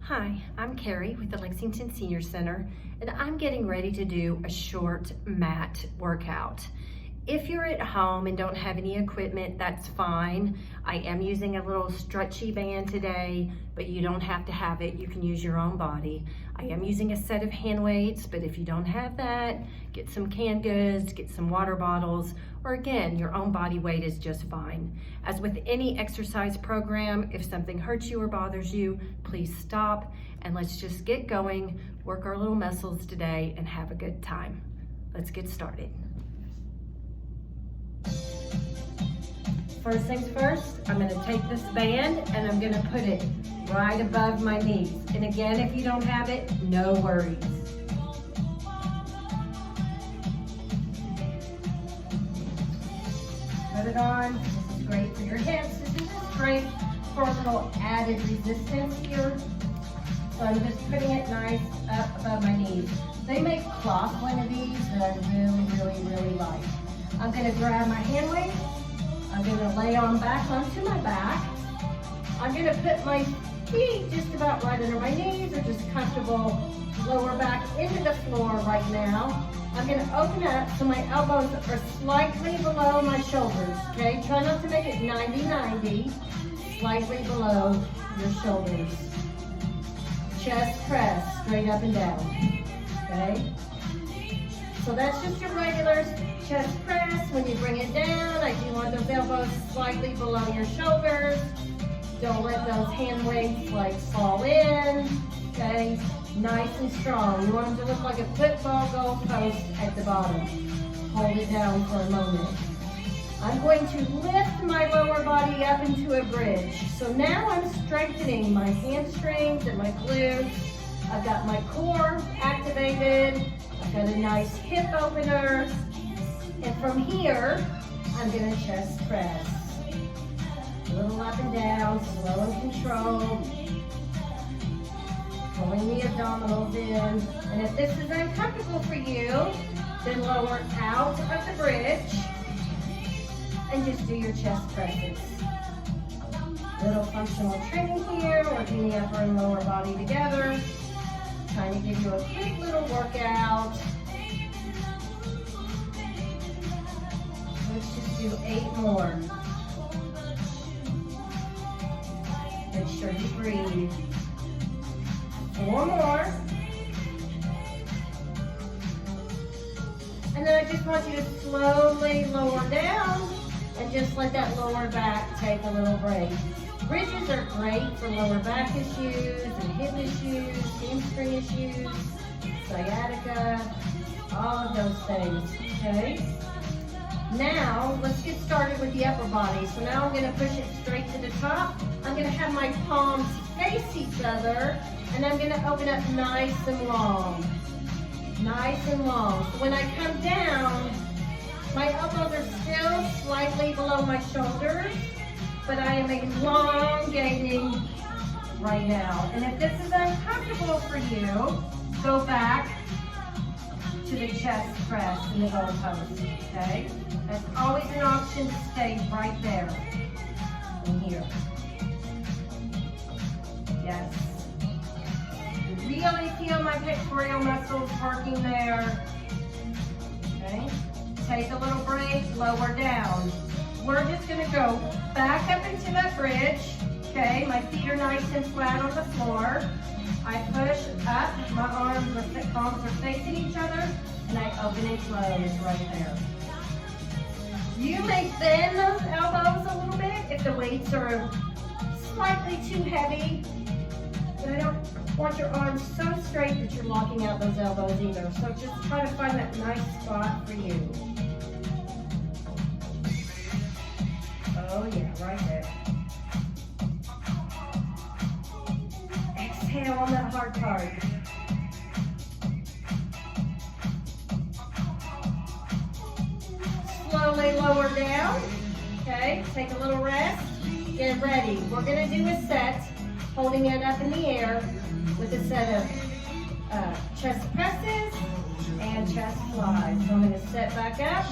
Hi, I'm Carrie with the Lexington Senior Center, and I'm getting ready to do a short mat workout. If you're at home and don't have any equipment, that's fine. I am using a little stretchy band today, but you don't have to have it. You can use your own body. I am using a set of hand weights, but if you don't have that, get some canned goods, get some water bottles, or again, your own body weight is just fine. As with any exercise program, if something hurts you or bothers you, please stop and let's just get going, work our little muscles today, and have a good time. Let's get started. First things first, I'm going to take this band and I'm going to put it right above my knees. And again, if you don't have it, no worries. Put it on. This is great for your hips. This is just great for a little added resistance here. So I'm just putting it nice up above my knees. They make cloth one of these that I really like. I'm going to grab my hand weight. I'm going to lay on back onto my back. I'm going to put my feet just about right under my knees or just comfortable lower back into the floor right now. I'm going to open up so my elbows are slightly below my shoulders, okay? Try not to make it 90-90, slightly below your shoulders. Chest press, straight up and down, okay? So that's just your regular chest press. When you bring it down, I do want those elbows slightly below your shoulders. Don't let those hand weights like fall in, okay? Nice and strong. You want them to look like a football goal post at the bottom. Hold it down for a moment. I'm going to lift my lower body up into a bridge. So now I'm strengthening my hamstrings and my glutes. I've got my core activated. I've got a nice hip opener. And from here, I'm going to chest press. A little up and down, slow and controlled. Pulling the abdominals in. And if this is uncomfortable for you, then lower out of the bridge and just do your chest presses. Little functional training here, working the upper and lower body together. Trying to give you a quick little workout. Let's just do 8 more. Make sure you breathe. 4 more. And then I just want you to slowly lower down and just let that lower back take a little break. Bridges are great for lower back issues and hip issues, hamstring issues, sciatica, all of those things, okay? Now, let's get started with the upper body. So now I'm going to push it straight to the top. I'm going to have my palms face each other, and I'm going to open up nice and long. Nice and long. So when I come down, my elbows are still slightly below my shoulders, but I am elongating right now. And if this is uncomfortable for you, go back to the chest press and the goal post, okay? That's always an option to stay right there and here. Yes. Really feel my pectoral muscles working there. Okay. Take a little break, lower down. We're just going to go back up into that bridge. Okay, my feet are nice and flat on the floor. I push up, my palms are facing each other, and I open and close right there. You may bend those elbows a little bit if the weights are slightly too heavy, but I don't want your arms so straight that you're locking out those elbows either. So just try to find that nice spot for you. Oh yeah, right there. Exhale on that hard part. Slowly lower down. Okay, take a little rest. Get ready. We're going to do a set, holding it up in the air with a set of chest presses and chest flies. So I'm going to set back up,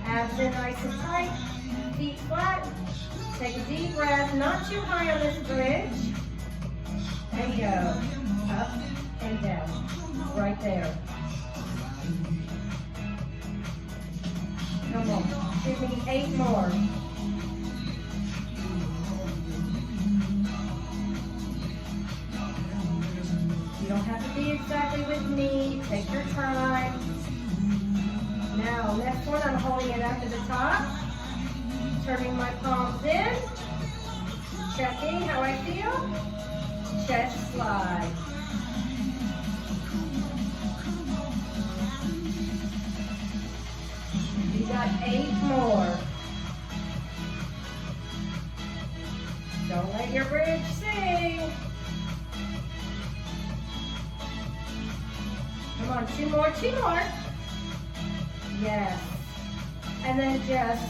abs in nice and tight, feet flat. Take a deep breath, not too high on this bridge. and go. Up and down. Right there. Come on. Give me 8 more. You don't have to be exactly with me. Take your time. Now, next one, I'm holding it up to the top. Turning my palms in. Checking how I feel. Chest slide. You got 8 more. Don't let your bridge sink. Come on, 2 more, 2 more. Yes. And then just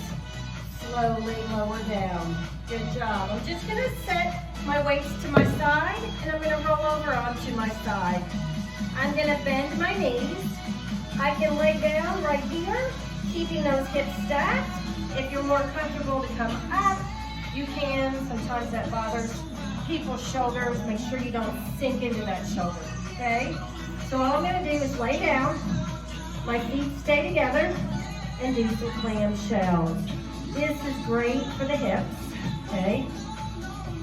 slowly lower down. Good job. I'm just gonna set my weights to my side and I'm gonna roll over onto my side. I'm gonna bend my knees. I can lay down right here, keeping those hips stacked. If you're more comfortable to come up, you can. Sometimes that bothers people's shoulders. Make sure you don't sink into that shoulder, okay? So all I'm gonna do is lay down, my feet stay together, and do some clamshells. This is great for the hips, okay?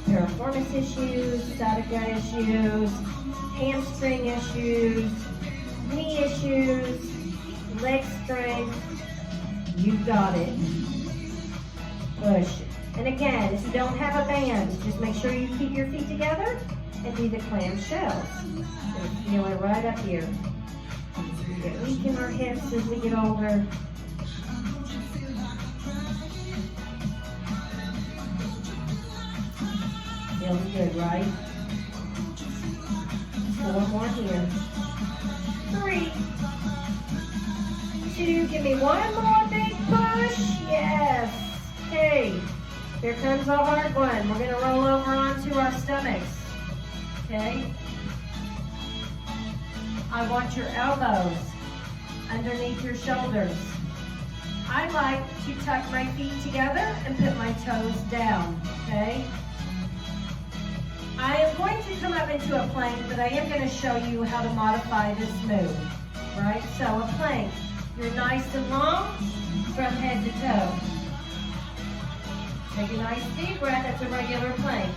Piriformis issues, sciatica issues, hamstring issues, knee issues, leg strength. You've got it. Push. And again, if you don't have a band, just make sure you keep your feet together and do the clamshells. Feel it right up here. We get weak in our hips as we get older. Feels good, right? 4 more here. 3, 2, give me 1 more big push. Yes. Okay. Here comes a hard one. We're going to roll over onto our stomachs. Okay? I want your elbows underneath your shoulders. I like to tuck my feet together and put my toes down, okay? I am going to come up into a plank, but I am going to show you how to modify this move, right? So a plank, you're nice and long from head to toe. Take a nice deep breath, that's a regular plank.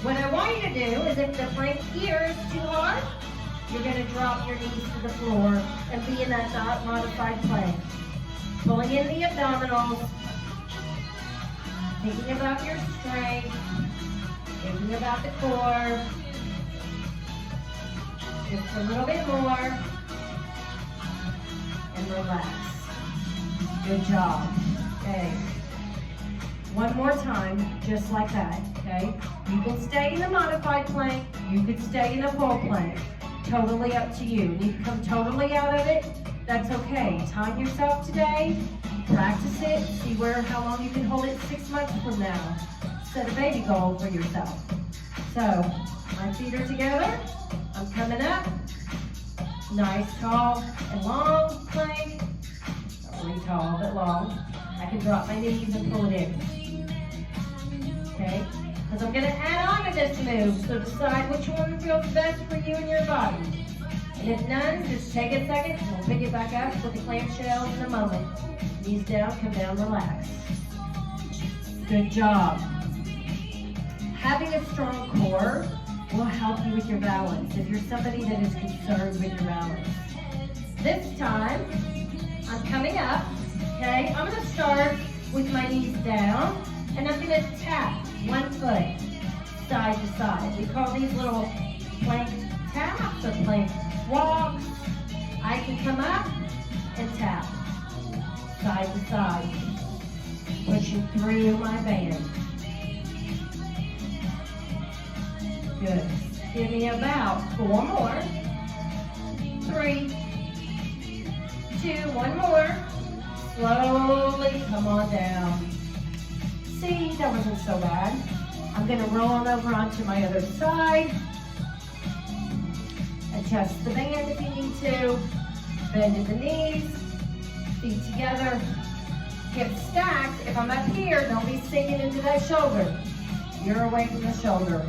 What I want you to do is if the plank here is too hard, you're going to drop your knees to the floor and be in that modified plank. Pulling in the abdominals, thinking about your strength, thinking about the core. Just a little bit more, and relax. Good job. Okay. One more time, just like that, okay? You can stay in the modified plank, you could stay in a full plank. Totally up to you. Need to come totally out of it, that's okay. Time yourself today, practice it, see how long you can hold it 6 months from now. Set a baby goal for yourself. So, my feet are together, I'm coming up. Nice, tall, and long plank. Not really tall, but long. I can drop my knees and pull it in. Okay? Because I'm going to add on to this move, so decide which one feels best for you and your body. And if none, just take a second, and we'll pick it back up with the clamshells in a moment. Knees down, come down, relax. Good job. Having a strong core will help you with your balance if you're somebody that is concerned with your balance. This time, I'm coming up, okay? I'm going to start with my knees down, and I'm going to tap 1 foot side to side. We call these little plank taps or plank walks. I can come up and tap side to side, pushing through my band. Good. Give me about 4 more. 3, 2, 1 more. Slowly come on down. See, that wasn't so bad. I'm going to roll on over onto my other side. Adjust the band if you need to. Bend at the knees. Feet together. Hips stacked. If I'm up here, don't be sinking into that shoulder. You're away from the shoulder.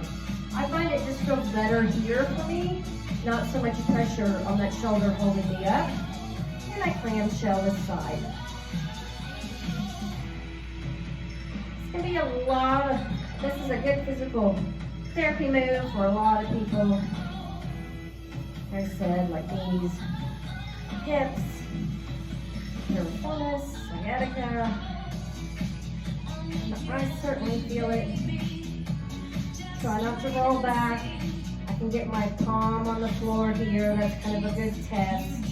I find it just feels better here for me, not so much pressure on that shoulder holding me up. And I clamshell this side. It's gonna be a lot of, this is a good physical therapy move for a lot of people. Like I said, like knees, hips, piriformis, sciatica. I certainly feel it. Try not to roll back. I can get my palm on the floor here. That's kind of a good test.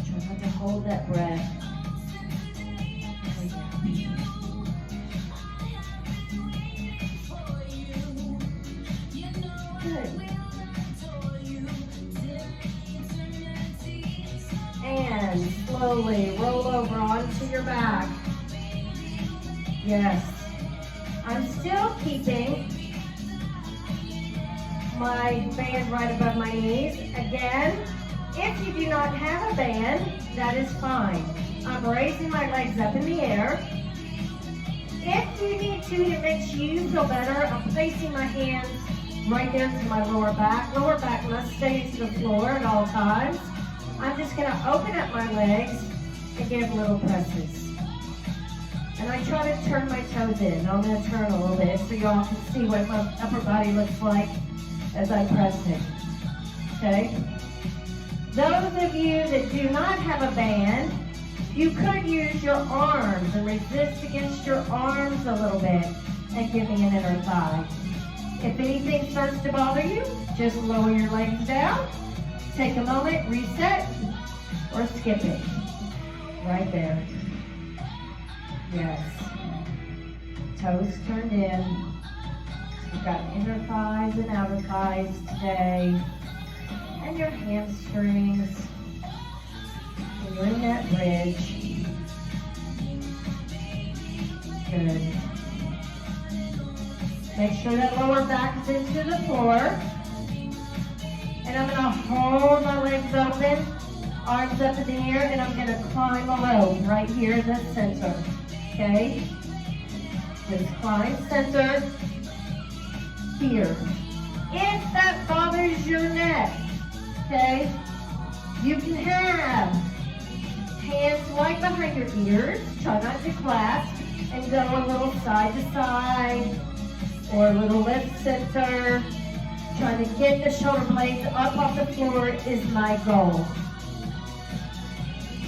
Try not to hold that breath. Good. And slowly roll over onto your back. Yes. I'm still keeping my band right above my knees. Again, if you do not have a band, that is fine. I'm raising my legs up in the air. If you need to, it makes you feel better, I'm placing my hands right there to my lower back. Lower back must stay to the floor at all times. I'm just going to open up my legs and give little presses. And I try to turn my toes in. I'm going to turn a little bit so y'all can see what my upper body looks like as I press it. Okay? Those of you that do not have a band, you could use your arms and resist against your arms a little bit and give me an inner thigh. If anything starts to bother you, just lower your legs down. Take a moment, reset, or skip it. Right there. Yes. Toes turned in. We've got inner thighs and outer thighs today. And your hamstrings. And you're in that bridge. Good. Make sure that lower back is into the floor. And I'm going to hold my legs open, arms up in the air, and I'm going to climb a rope right here in the center. Okay? Just climb center here. If that bothers your neck, okay, you can have hands right behind your ears. Try not to clasp and go a little side to side or a little left center. Trying to get the shoulder blades up off the floor is my goal.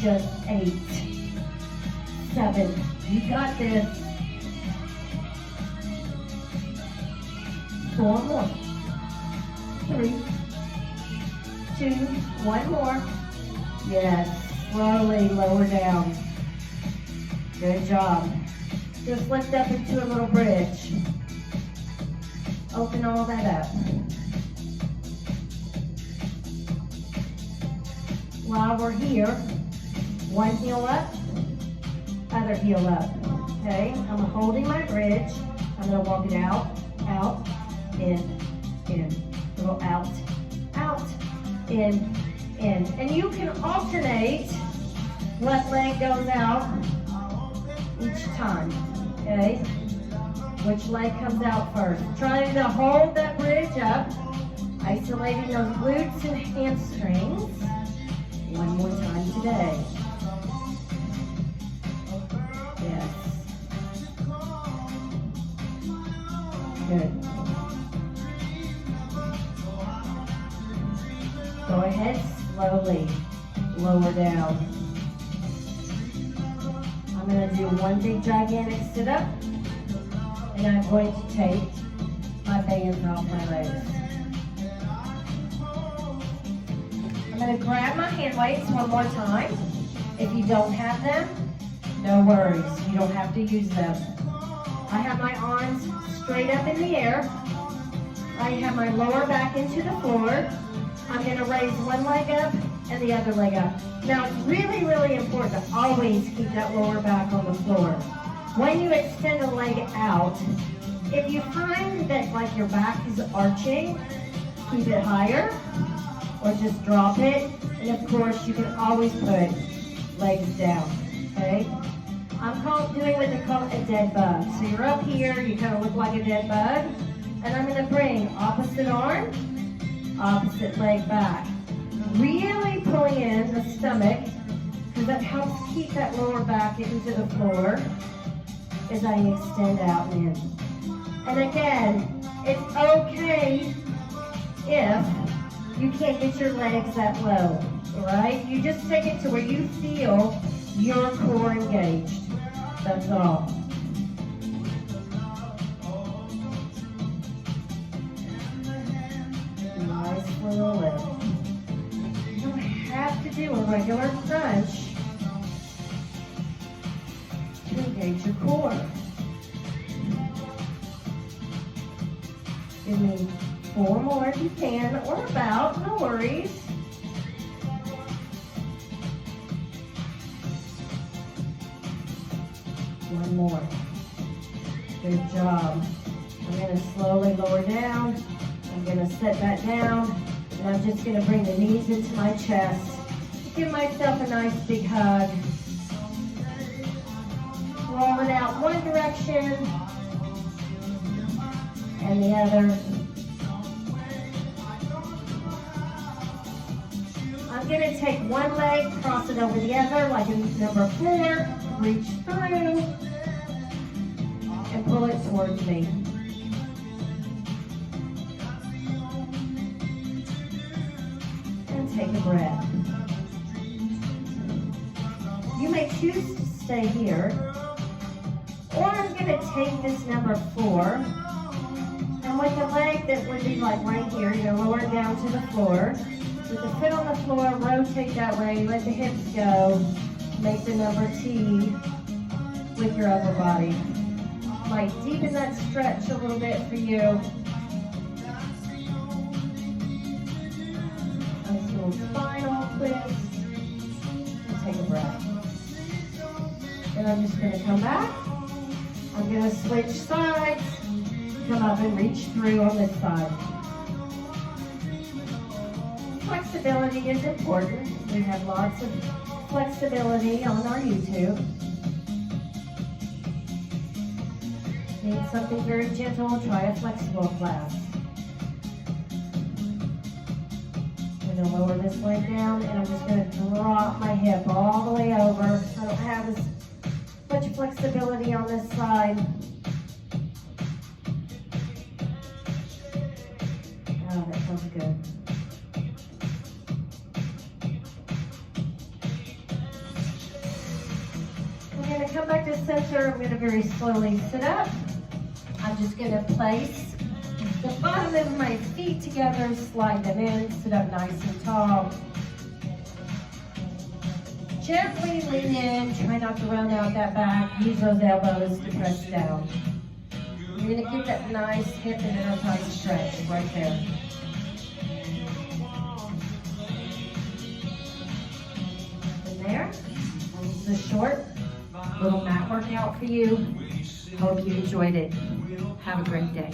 Just 8, 7. You got this. 4 more. 3, 2, 1 more. Yes. Slowly lower down. Good job. Just lift up into a little bridge. Open all that up. While we're here, one heel up, other heel up. Okay, I'm holding my bridge. I'm going to walk it out, out, in. Go out, in. And you can alternate what leg goes out each time. Okay, which leg comes out first. Trying to hold that bridge up, isolating those glutes and hamstrings. One more time today. Yes. Good. Go ahead, slowly lower down. I'm going to do one big gigantic sit up, and I'm going to take my bands off my legs. I'm going to grab my hand weights one more time. If you don't have them, no worries. You don't have to use them. I have my arms straight up in the air. I have my lower back into the floor. I'm going to raise one leg up and the other leg up. Now, it's really, really important to always keep that lower back on the floor. When you extend a leg out, if you find that like your back is arching, keep it higher. Or just drop it, and of course you can always put legs down, okay? doing what they call a dead bug. So you're up here, you kind of look like a dead bug. And I'm gonna bring opposite arm, opposite leg back. Really pulling in the stomach, because that helps keep that lower back into the floor as I extend out and in. And again, it's okay if you can't get your legs that low, all right? You just take it to where you feel your core engaged. That's all. Nice little lift. You don't have to do a regular crunch to engage your core. Give me 4 more if you can, or about, no worries. One more. Good job. I'm going to slowly lower down. I'm going to set that down, and I'm just going to bring the knees into my chest. Give myself a nice big hug. Roll it out one direction and the other. I'm going to take one leg, cross it over the other like in number 4, reach through, and pull it towards me. And take a breath. You may choose to stay here, or I'm going to take this number 4, and with the leg that would be like right here, you're going to lower it down to the floor. With the foot on the floor, rotate that way, let the hips go. Make the number T with your upper body. Might deepen that stretch a little bit for you. Nice little spinal twist. And take a breath. And I'm just going to come back. I'm going to switch sides. Come up and reach through on this side. Flexibility is important. We have lots of flexibility on our YouTube. Need something very gentle, try a flexible class. I'm going to lower this leg down, and I'm just going to drop my hip all the way over. I don't have as much flexibility on this side. Oh, that feels good. I'm going to come back to center. I'm going to very slowly sit up. I'm just going to place the bottom of my feet together, slide them in, sit up nice and tall. Gently lean in, try not to round out that back. Use those elbows to press down. You're going to get that nice hip and inner thigh stretch right there. And there, this is a short little mat workout for you. Hope you enjoyed it. Have a great day.